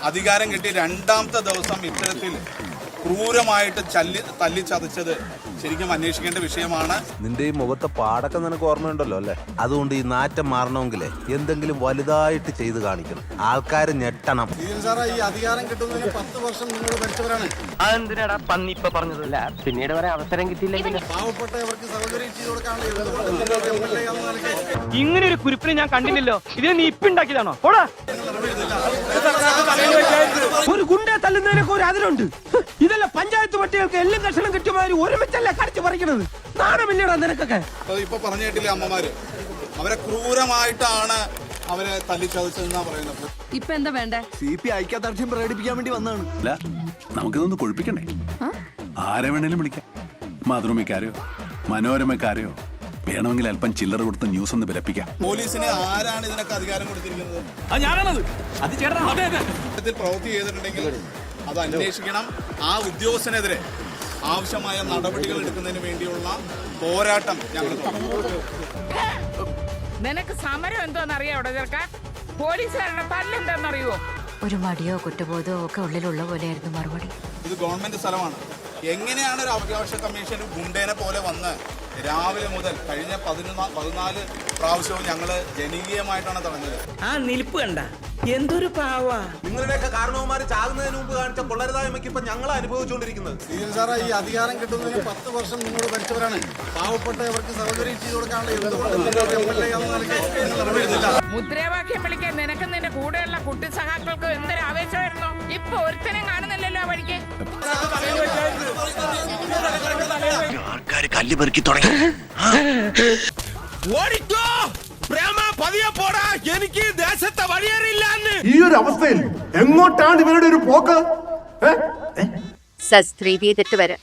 അധികാരം കിട്ടി രണ്ടാമത്തെ ദിവസം ഇത്തരത്തിൽ ക്രൂരമായിട്ട് തല്ലി ചതച്ചത് ശരിക്കും അന്വേഷിക്കേണ്ട വിഷയമാണ്. നിന്റെ ഈ മുഖത്തെ പാടൊക്കെ നിനക്ക് ഓർമ്മയുണ്ടല്ലോ അല്ലേ? അതുകൊണ്ട് ഈ നാറ്റം മാറണമെങ്കിലേ എന്തെങ്കിലും വലുതായിട്ട് ചെയ്ത് കാണിക്കണം, ആൾക്കാർ ഞെട്ടണം. ഈ അധികാരം കിട്ടുന്നതിന് 10 വർഷം നിങ്ങൾ ഭരിച്ചവരാണ്. അതെന്തിനാടാ പന്നി ഇപ്പൊ പറഞ്ഞതല്ല, പിന്നീട് വരെ അവസരം കിട്ടിയില്ലെങ്കിൽ പാവപ്പെട്ടവർക്ക് സൗകര്യം ചെയ്തു കൊടുക്കാനുള്ള ഇങ്ങനെ ഒരു കുരിപ്പിനെ ഞാൻ കണ്ടില്ലല്ലോ. ഇതിനെ നീ ഇപ്പൊ ഉണ്ടാക്കിയതാണോ? ഓടാ, ഒരു ഗുണ്ട തല്ലുന്നതിനൊക്കെ ഒരു അതിലുണ്ട്. ഇതല്ല പഞ്ചായത്ത് പട്ടികൾക്ക് എല്ലാം കഷണം കിട്ടിയമാര് ഒരുമിച്ചല്ല കടിച്ചു പറിക്കുന്നത്. നാണമില്ലടാ നിനക്കൊക്കെ. ഇപ്പൊ പറഞ്ഞു കേട്ടില്ലേ അമ്മമാര്, അവരെ ക്രൂരമായിട്ടാണ് അവരെ തല്ലിച്ചതച്ചതെന്നാ പറയുന്നത്. ഇപ്പൊ എന്താ വേണ്ടേ? CP ഐക്യദാർഢ്യം പ്രകടിപ്പിക്കാൻ വേണ്ടി വന്നതാണ്. അല്ല, നമുക്കിതൊന്ന് കൊഴിപ്പിക്കണ്ടേ? ആരെ വേണേലും വിളിക്കാം, മാതൃഭൂമിക്കാരെയോ മനോരമക്കാരെയോ. വേണമെങ്കിൽ അല്പം ചില്ലറ കൊടുത്ത് ന്യൂസ് ഒന്ന് വിലപ്പിക്കാം. പോലീസിന് ആരാണ് ഇതിനൊക്കെ അധികാരം കൊടുത്തിരിക്കുന്നത്? പ്രവൃത്തി ചെയ്തിട്ടുണ്ടെങ്കിൽ അത് അന്വേഷിക്കണം. ആ ഉദ്യോഗസ്ഥനെതിരെ ആവശ്യമായ നടപടികൾ എടുക്കുന്നതിന് വേണ്ടിയുള്ള പോരാട്ടം ഞങ്ങൾ നിനക്ക് സമരം എന്തോന്നറിയാം അവിടെ ചേർക്കാൻ? പോലീസുകാരുടെ തല്ലെന്താണെന്നറിയുമോ? ഒരു മടിയോ കുറ്റബോധമോ ഒക്കെ ഉള്ളിലുള്ള പോലെയായിരുന്നു മറുപടി. ഇത് ഗവൺമെന്റ് സ്ഥലമാണ്. എങ്ങനെയാണ് ഒരു അവകാശ കമ്മീഷൻ ഗുണ്ടേനെ പോലെ വന്ന് രാവിലെ മുതൽ കഴിഞ്ഞ 14 പ്രാവശ്യവും ഞങ്ങള് ജനകീയമായിട്ടാണ് തടഞ്ഞത്. ആ നിൽപ്പ് കണ്ട എന്തൊരു പാവാ. നിങ്ങളുടെയൊക്കെ കാരണവന്മാര് ചാകുന്നതിന് മുമ്പ് കാണിച്ച കൊള്ളരുതായ്മയ്ക്ക് ഇപ്പൊ ഞങ്ങൾ അനുഭവിച്ചുകൊണ്ടിരിക്കുന്നത്. ഈ അധികാരം കിട്ടുന്നതിന് 10 വർഷം നിങ്ങൾ ഭരിച്ചവരാണ്. പാവപ്പെട്ടവർക്ക് സൗകര്യം ചെയ്തു കൊടുക്കാനുള്ള മുദ്രാവാക്യം വിളിക്കാൻ നിനക്ക് നിന്റെ കൂടെയുള്ള കുട്ടി സഹാക്കൾക്ക് എന്തൊരു ആവേശമായിരുന്നു. ഇപ്പൊ ഒരുത്തനെ കാണുന്നില്ലല്ലോ ആ വഴിക്ക്. ആൾക്കാര് കല്ല് പെറുക്കി തുടങ്ങി. എനിക്ക് ദേശത്തെ വഴിയേറിയില്ല. ഈ ഒരു അവസ്ഥയിൽ എങ്ങോട്ടാണ് ഇവരുടെ ഒരു പോക്ക്? സസ്ത്രീ തെറ്റ് വരെ